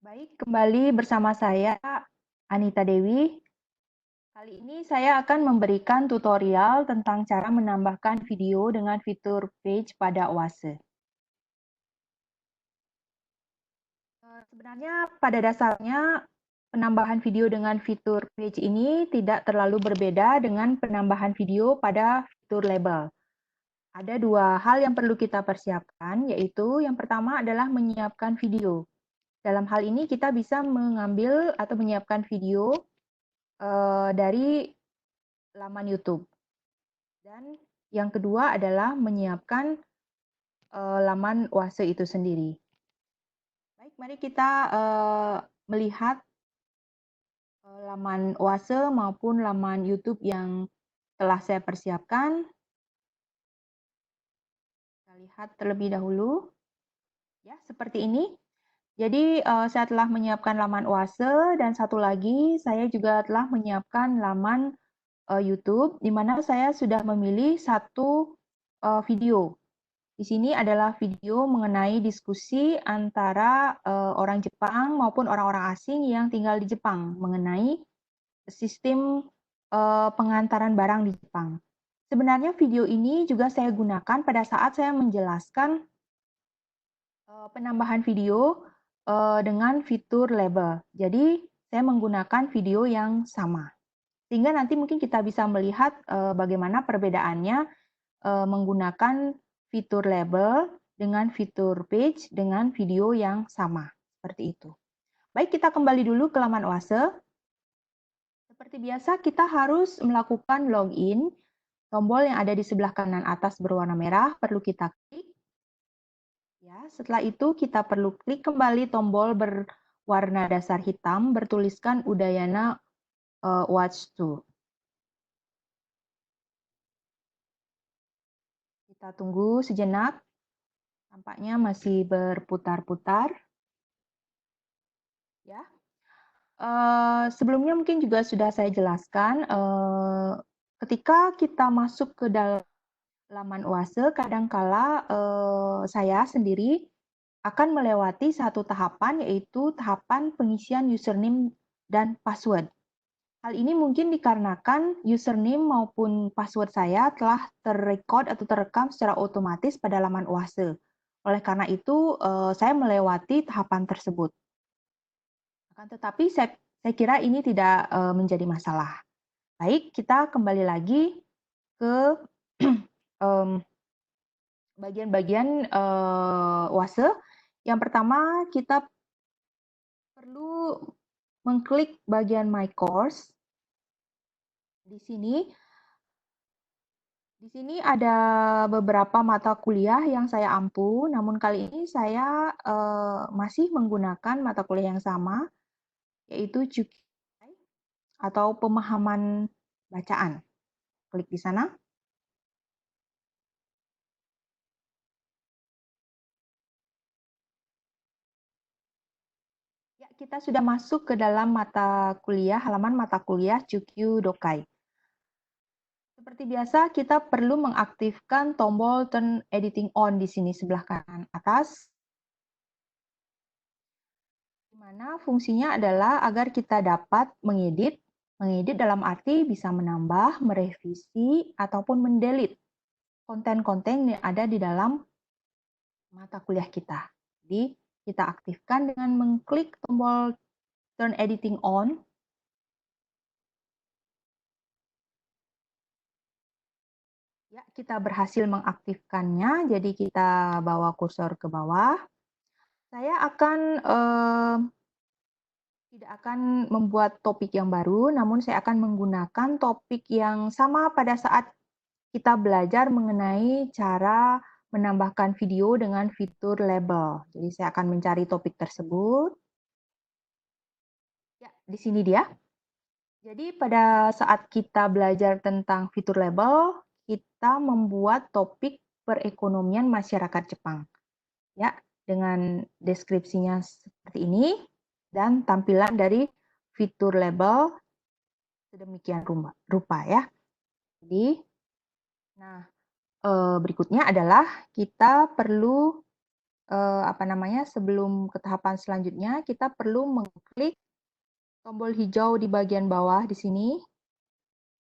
Baik, kembali bersama saya Anita Dewi. Kali ini saya akan memberikan tutorial tentang cara menambahkan video dengan fitur page pada Oase. Sebenarnya pada dasarnya penambahan video dengan fitur page ini tidak terlalu berbeda dengan penambahan video pada fitur label. Ada dua hal yang perlu kita persiapkan, yaitu yang pertama adalah menyiapkan video. Dalam hal ini kita bisa mengambil atau menyiapkan video dari laman YouTube. Dan yang kedua adalah menyiapkan laman Oase itu sendiri. Baik, mari kita melihat laman Oase maupun laman YouTube yang telah saya persiapkan. Kita lihat terlebih dahulu. Ya, seperti ini. Jadi saya telah menyiapkan laman Oase dan satu lagi saya juga telah menyiapkan laman YouTube di mana saya sudah memilih satu video. Di sini adalah video mengenai diskusi antara orang Jepang maupun orang-orang asing yang tinggal di Jepang mengenai sistem pengantaran barang di Jepang. Sebenarnya video ini juga saya gunakan pada saat saya menjelaskan penambahan video dengan fitur label. Jadi saya menggunakan video yang sama. Sehingga nanti mungkin kita bisa melihat bagaimana perbedaannya menggunakan fitur label dengan fitur page dengan video yang sama. Seperti itu. Baik, kita kembali dulu ke laman Oase. Seperti biasa, kita harus melakukan login. Tombol yang ada di sebelah kanan atas berwarna merah perlu kita klik. Ya, setelah itu kita perlu klik kembali tombol berwarna dasar hitam bertuliskan Udayana Watch 2. Kita tunggu sejenak. Tampaknya masih berputar-putar. Ya. Sebelumnya mungkin juga sudah saya jelaskan, ketika kita masuk ke dalam laman Oase, kadangkala saya sendiri akan melewati satu tahapan, yaitu tahapan pengisian username dan password. Hal ini mungkin dikarenakan username maupun password saya telah terrecord atau terekam secara otomatis pada laman Oase. Oleh karena itu, saya melewati tahapan tersebut. Akan tetapi saya kira ini tidak menjadi masalah. Baik, kita kembali lagi ke bagian-bagian Oase. Yang pertama, kita perlu mengklik bagian My Course. Di sini ada beberapa mata kuliah yang saya ampu, namun kali ini saya masih menggunakan mata kuliah yang sama, yaitu Jukiai atau pemahaman bacaan. Klik di sana. Ya, kita sudah masuk ke dalam mata kuliah, halaman mata kuliah Chukyu Dokai. Seperti biasa, kita perlu mengaktifkan tombol Turn Editing On di sini sebelah kanan atas, di mana fungsinya adalah agar kita dapat mengedit. Mengedit dalam arti bisa menambah, merevisi, ataupun mendelete konten-konten yang ada di dalam mata kuliah kita. Jadi, kita aktifkan dengan mengklik tombol Turn Editing On. Ya, kita berhasil mengaktifkannya, jadi kita bawa kursor ke bawah. Saya tidak akan membuat topik yang baru, namun saya akan menggunakan topik yang sama pada saat kita belajar mengenai cara menambahkan video dengan fitur label. Jadi saya akan mencari topik tersebut. Ya, di sini dia. Jadi pada saat kita belajar tentang fitur label, kita membuat topik perekonomian masyarakat Jepang. Ya, dengan deskripsinya seperti ini dan tampilan dari fitur label sedemikian rupa ya. Jadi, nah berikutnya adalah kita perlu sebelum ke tahapan selanjutnya, kita perlu mengklik tombol hijau di bagian bawah di sini,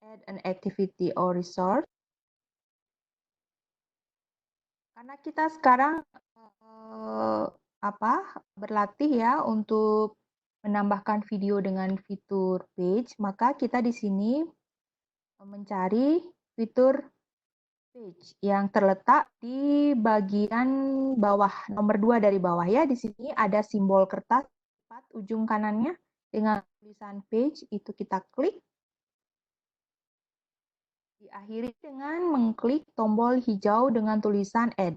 Add an Activity or Resource. Karena kita sekarang berlatih ya untuk menambahkan video dengan fitur page, maka kita di sini mencari fitur page yang terletak di bagian bawah, nomor 2 dari bawah ya. Di sini ada simbol kertas tepat ujung kanannya dengan tulisan page, itu kita klik. Diakhiri dengan mengklik tombol hijau dengan tulisan add.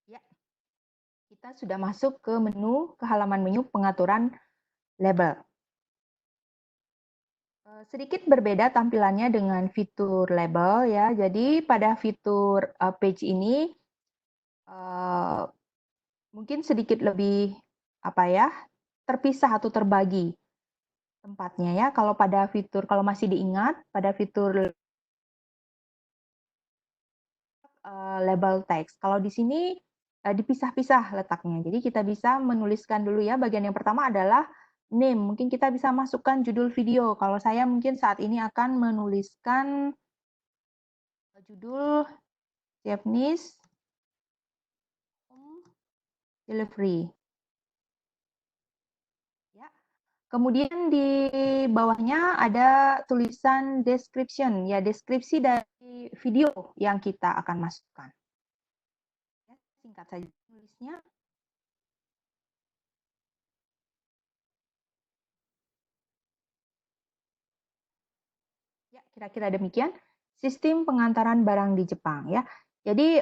Ya, kita sudah masuk ke halaman menu pengaturan label. Sedikit berbeda tampilannya dengan fitur label ya. Jadi pada fitur page ini mungkin sedikit lebih terpisah atau terbagi tempatnya ya. Kalau masih diingat pada fitur label teks. Kalau di sini dipisah-pisah letaknya. Jadi kita bisa menuliskan dulu ya. Bagian yang pertama adalah name. Mungkin kita bisa masukkan judul video. Kalau saya mungkin saat ini akan menuliskan judul Japanese Home Delivery. Ya. Kemudian di bawahnya ada tulisan description, ya deskripsi dari video yang kita akan masukkan. Ya, singkat saja tulisnya. Ya, kira-kira demikian sistem pengantaran barang di Jepang ya. Jadi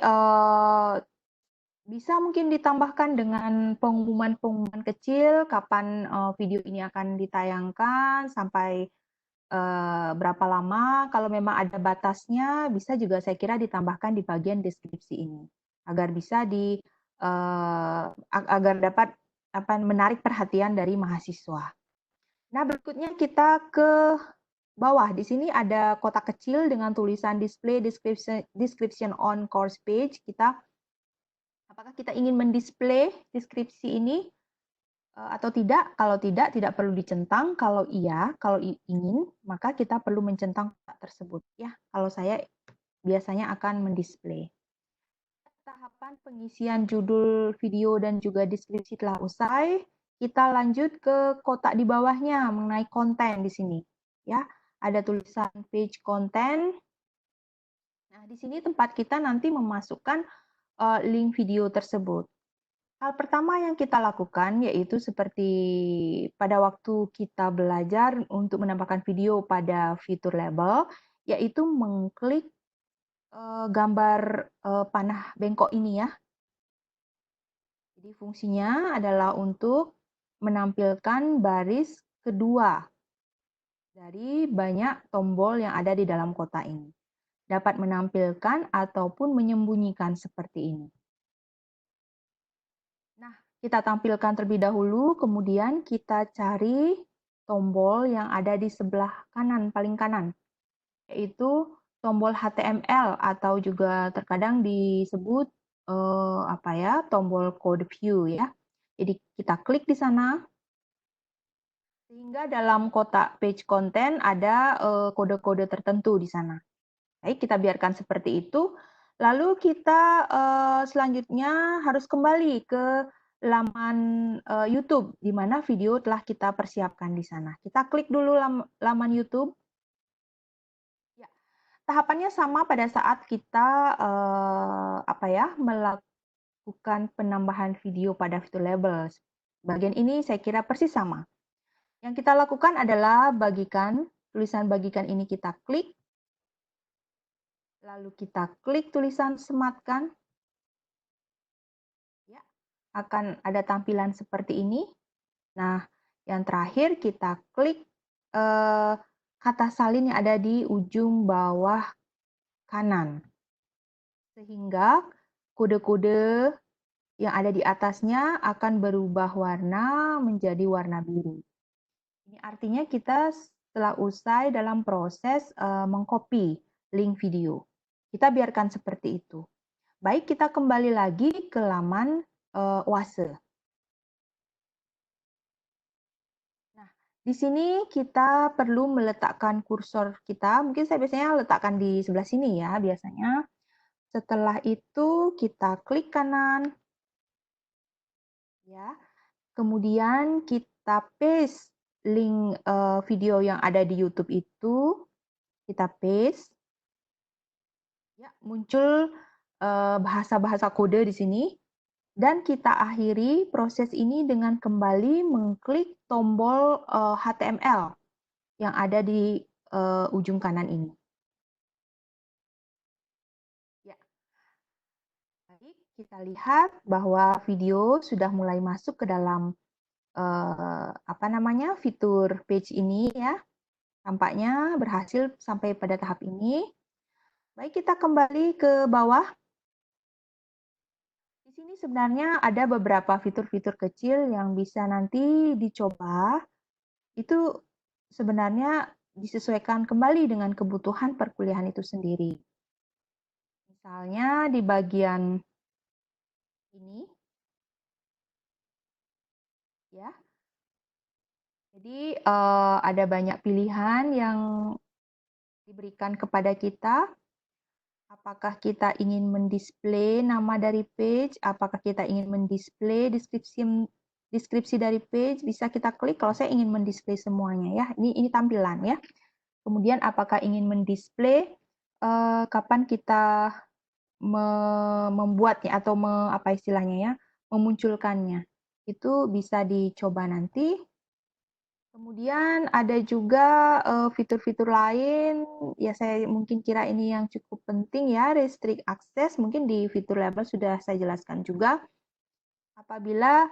bisa mungkin ditambahkan dengan pengumuman-pengumuman kecil kapan video ini akan ditayangkan sampai berapa lama. Kalau memang ada batasnya, bisa juga saya kira ditambahkan di bagian deskripsi ini agar bisa agar dapat menarik perhatian dari mahasiswa. Nah, berikutnya kita ke bawah. Di sini ada kotak kecil dengan tulisan display description on course page. Apakah kita ingin mendisplay deskripsi ini atau tidak? Kalau tidak perlu dicentang. Kalau iya, kalau ingin, maka kita perlu mencentang kotak tersebut. Ya, kalau saya biasanya akan mendisplay. Tahapan pengisian judul video dan juga deskripsi telah usai. Kita lanjut ke kotak di bawahnya mengenai konten di sini. Ya, ada tulisan page content. Nah, di sini tempat kita nanti memasukkan link video tersebut. Hal pertama yang kita lakukan yaitu seperti pada waktu kita belajar untuk menambahkan video pada fitur label, yaitu mengklik gambar panah bengkok ini ya. Jadi fungsinya adalah untuk menampilkan baris kedua dari banyak tombol yang ada di dalam kotak ini. Dapat menampilkan ataupun menyembunyikan seperti ini. Nah, kita tampilkan terlebih dahulu, kemudian kita cari tombol yang ada di sebelah kanan, paling kanan, yaitu tombol HTML atau juga terkadang disebut tombol code view ya. Jadi kita klik di sana, sehingga dalam kotak page content ada kode-kode tertentu di sana. Baik, kita biarkan seperti itu. Lalu kita selanjutnya harus kembali ke laman YouTube, di mana video telah kita persiapkan di sana. Kita klik dulu laman YouTube. Ya, tahapannya sama pada saat kita melakukan penambahan video pada fitur label. Bagian ini saya kira persis sama. Yang kita lakukan adalah tulisan bagikan ini kita klik. Lalu kita klik tulisan sematkan. Ya, akan ada tampilan seperti ini. Nah, yang terakhir kita klik kata salin yang ada di ujung bawah kanan. Sehingga kode-kode yang ada di atasnya akan berubah warna menjadi warna biru. Ini artinya kita setelah usai dalam proses mengcopy link video. Kita biarkan seperti itu. Baik, kita kembali lagi ke laman Oase. Nah, di sini kita perlu meletakkan kursor kita. Mungkin saya biasanya letakkan di sebelah sini ya, biasanya. Setelah itu kita klik kanan, ya. Kemudian kita paste link video yang ada di YouTube itu, kita paste. Ya, muncul bahasa-bahasa kode di sini. Dan kita akhiri proses ini dengan kembali mengklik tombol HTML yang ada di ujung kanan ini. Ya. Baik, kita lihat bahwa video sudah mulai masuk ke dalam fitur page ini ya. Tampaknya berhasil sampai pada tahap ini. Baik, kita kembali ke bawah. Di sini sebenarnya ada beberapa fitur-fitur kecil yang bisa nanti dicoba. Itu sebenarnya disesuaikan kembali dengan kebutuhan perkuliahan itu sendiri. Misalnya di bagian ini, ya. Jadi ada banyak pilihan yang diberikan kepada kita. Apakah kita ingin mendisplay nama dari page, apakah kita ingin mendisplay deskripsi dari page, bisa kita klik. Kalau saya ingin mendisplay semuanya ya, ini tampilan ya. Kemudian apakah ingin mendisplay kapan kita membuatnya atau apa istilahnya ya, memunculkannya. Itu bisa dicoba nanti. Kemudian ada juga fitur-fitur lain, ya saya mungkin kira ini yang cukup penting ya, restrict access, mungkin di fitur label sudah saya jelaskan juga. Apabila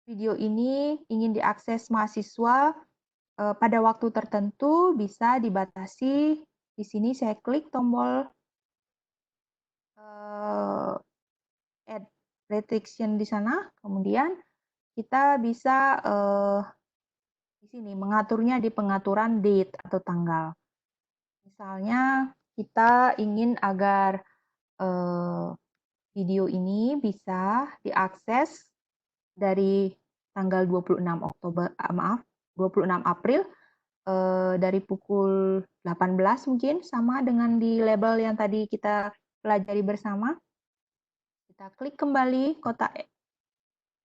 video ini ingin diakses mahasiswa pada waktu tertentu, bisa dibatasi. Di sini saya klik tombol add restriction di sana, kemudian kita bisa di sini mengaturnya di pengaturan date atau tanggal. Misalnya kita ingin agar video ini bisa diakses dari tanggal 26 April dari pukul 18 mungkin, sama dengan di label yang tadi kita pelajari bersama. Kita klik kembali kotak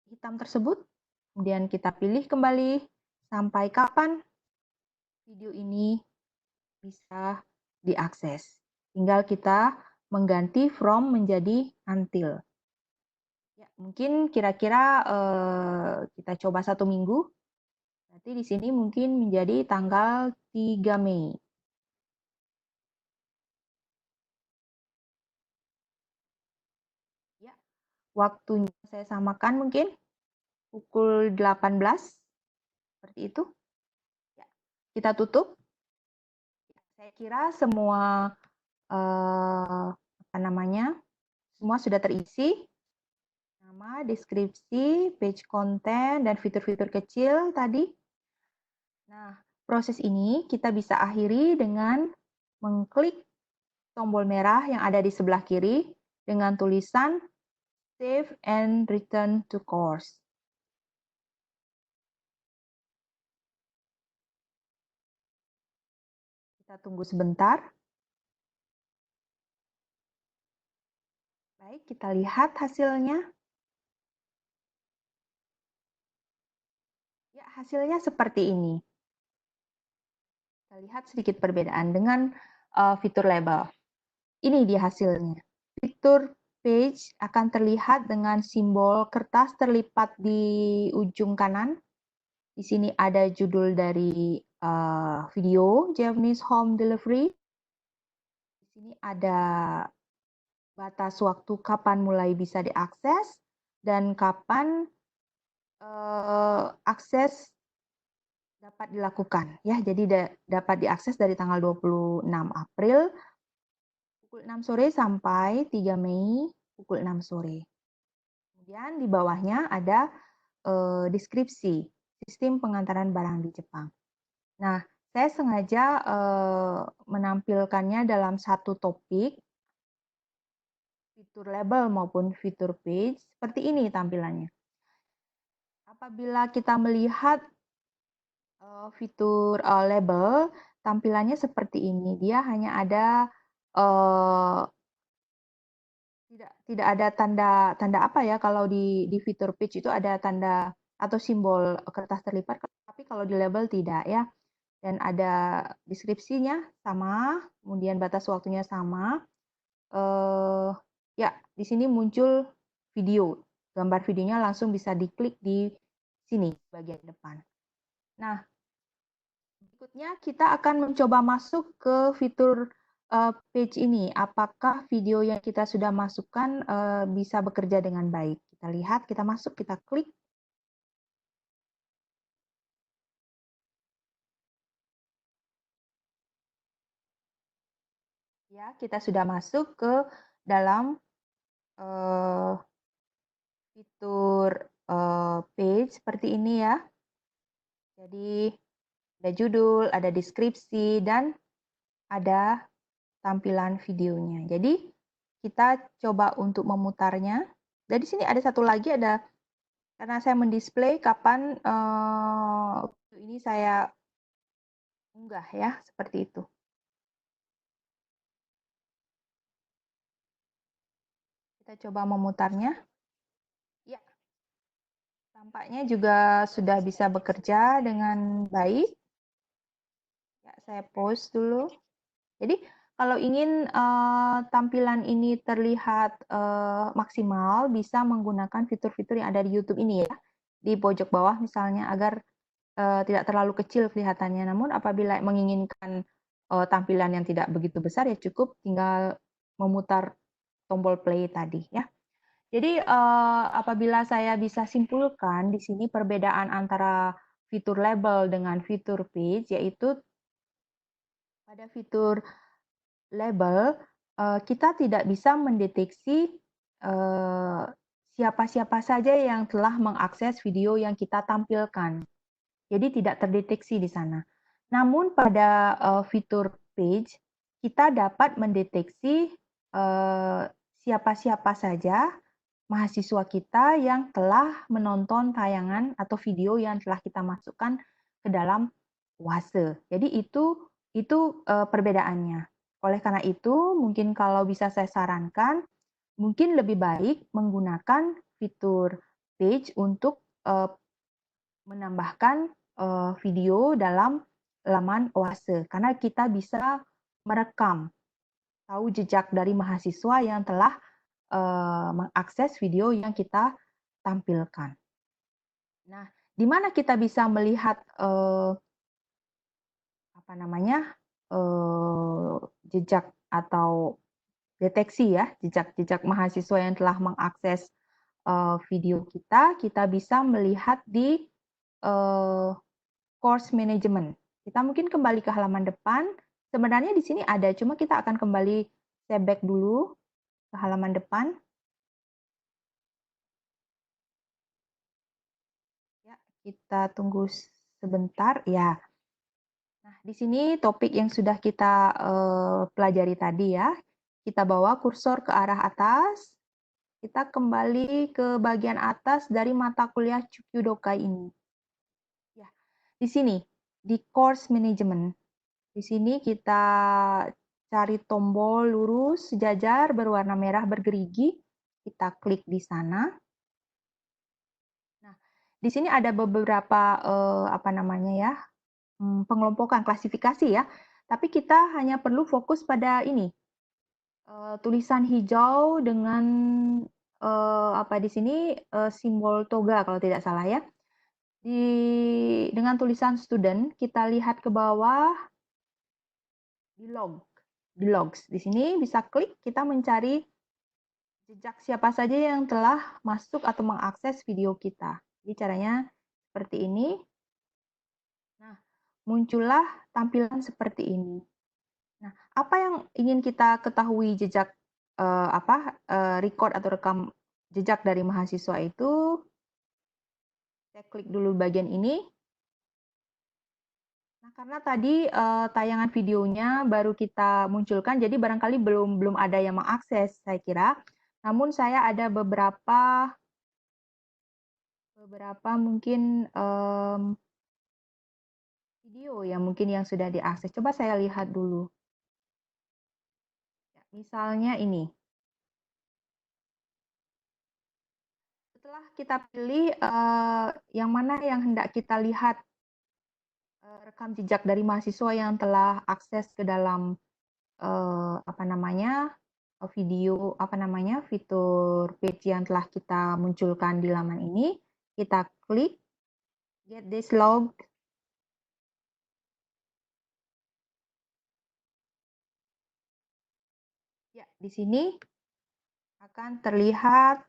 hitam tersebut, kemudian kita pilih kembali sampai kapan video ini bisa diakses. Tinggal kita mengganti from menjadi until. Ya, mungkin kira-kira kita coba 1 minggu. Berarti di sini mungkin menjadi tanggal 3 Mei. Ya, waktunya saya samakan mungkin pukul 18, seperti itu. Ya, kita tutup. Saya kira semua semua sudah terisi. Nama, deskripsi, page content, dan fitur-fitur kecil tadi. Nah, proses ini kita bisa akhiri dengan mengklik tombol merah yang ada di sebelah kiri dengan tulisan Save and Return to Course. Kita tunggu sebentar. Baik, kita lihat hasilnya. Ya, hasilnya seperti ini. Kita lihat sedikit perbedaan dengan fitur label. Ini dia hasilnya. Fitur page akan terlihat dengan simbol kertas terlipat di ujung kanan. Di sini ada judul dari video Japanese Home Delivery. Di sini ada batas waktu kapan mulai bisa diakses dan kapan akses dapat dilakukan ya. Jadi dapat diakses dari tanggal 26 April pukul 6 sore sampai 3 Mei pukul 6 sore. Kemudian di bawahnya ada deskripsi sistem pengantaran barang di Jepang. Nah, saya sengaja menampilkannya dalam satu topik, fitur label maupun fitur page, seperti ini tampilannya. Apabila kita melihat fitur label, tampilannya seperti ini. Dia hanya ada uh, tidak ada tanda apa ya, kalau di fitur page itu ada tanda atau simbol kertas terlipat, tapi kalau di label tidak ya. Dan ada deskripsinya sama, kemudian batas waktunya sama. Ya, di sini muncul video. Gambar videonya langsung bisa diklik di sini bagian depan. Nah, berikutnya kita akan mencoba masuk ke fitur page ini. Apakah video yang kita sudah masukkan bisa bekerja dengan baik? Kita lihat, kita masuk, kita klik. Ya, kita sudah masuk ke dalam fitur page seperti ini ya. Jadi ada judul, ada deskripsi, dan ada tampilan videonya. Jadi kita coba untuk memutarnya. Dan di sini ada satu lagi, ada karena saya mendisplay kapan video ini saya unggah ya, seperti itu. Kita coba memutarnya. Ya, tampaknya juga sudah bisa bekerja dengan baik. Ya, saya pause dulu. Jadi kalau ingin tampilan ini terlihat maksimal, bisa menggunakan fitur-fitur yang ada di YouTube ini ya, di pojok bawah misalnya, agar tidak terlalu kecil kelihatannya. Namun apabila menginginkan tampilan yang tidak begitu besar, ya cukup tinggal memutar tombol play tadi ya. Jadi apabila saya bisa simpulkan di sini perbedaan antara fitur label dengan fitur page, yaitu pada fitur label, kita tidak bisa mendeteksi siapa-siapa saja yang telah mengakses video yang kita tampilkan. Jadi tidak terdeteksi di sana. Namun pada fitur page, kita dapat mendeteksi siapa-siapa saja mahasiswa kita yang telah menonton tayangan atau video yang telah kita masukkan ke dalam Oase. Jadi itu perbedaannya. Oleh karena itu, mungkin kalau bisa saya sarankan, mungkin lebih baik menggunakan fitur page untuk menambahkan video dalam laman Oase, karena kita bisa merekam tahu jejak dari mahasiswa yang telah mengakses video yang kita tampilkan. Nah, di mana kita bisa melihat jejak atau deteksi ya, jejak-jejak mahasiswa yang telah mengakses video kita, kita bisa melihat di course management. Kita mungkin kembali ke halaman depan. Sebenarnya di sini ada, cuma kita akan kembali step back dulu ke halaman depan. Ya, kita tunggu sebentar. Ya. Nah, di sini topik yang sudah kita pelajari tadi ya. Kita bawa kursor ke arah atas. Kita kembali ke bagian atas dari mata kuliah Chukyu-Dokai ini. Ya, di sini di course management. Di sini kita cari tombol lurus sejajar berwarna merah bergerigi. Kita klik di sana. Nah, di sini ada beberapa pengelompokan klasifikasi ya. Tapi kita hanya perlu fokus pada ini. Tulisan hijau dengan di sini simbol toga kalau tidak salah ya. Dengan tulisan student, kita lihat ke bawah di logs. Di sini bisa klik, kita mencari jejak siapa saja yang telah masuk atau mengakses video kita. Jadi caranya seperti ini. Nah, muncullah tampilan seperti ini. Nah, apa yang ingin kita ketahui jejak record atau rekam jejak dari mahasiswa itu Saya klik dulu bagian ini. Nah, karena tadi tayangan videonya baru kita munculkan, jadi barangkali belum ada yang mengakses, saya kira. Namun saya ada beberapa mungkin video yang mungkin yang sudah diakses. Coba saya lihat dulu. Ya, misalnya ini. Setelah kita pilih yang mana yang hendak kita lihat rekam jejak dari mahasiswa yang telah akses ke dalam fitur page yang telah kita munculkan di laman ini, kita klik get this log. Ya, di sini akan terlihat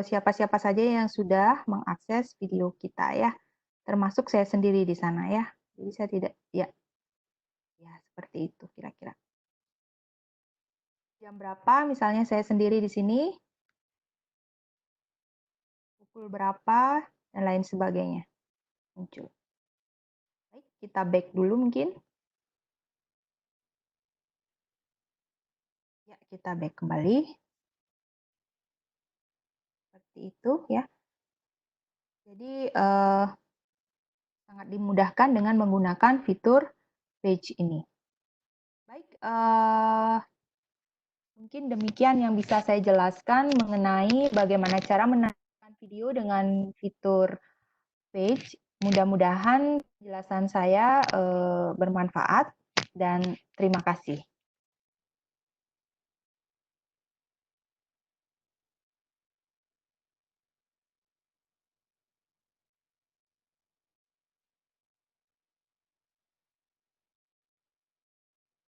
siapa-siapa saja yang sudah mengakses video kita ya, termasuk saya sendiri di sana ya. Jadi saya tidak, ya seperti itu kira-kira. Jam berapa? Misalnya saya sendiri di sini, pukul berapa dan lain sebagainya muncul. Baik, kita back dulu mungkin. Ya, kita back kembali. Seperti itu ya. Jadi sangat dimudahkan dengan menggunakan fitur page ini. Baik, mungkin demikian yang bisa saya jelaskan mengenai bagaimana cara menayangkan video dengan fitur page. Mudah-mudahan penjelasan saya bermanfaat dan terima kasih.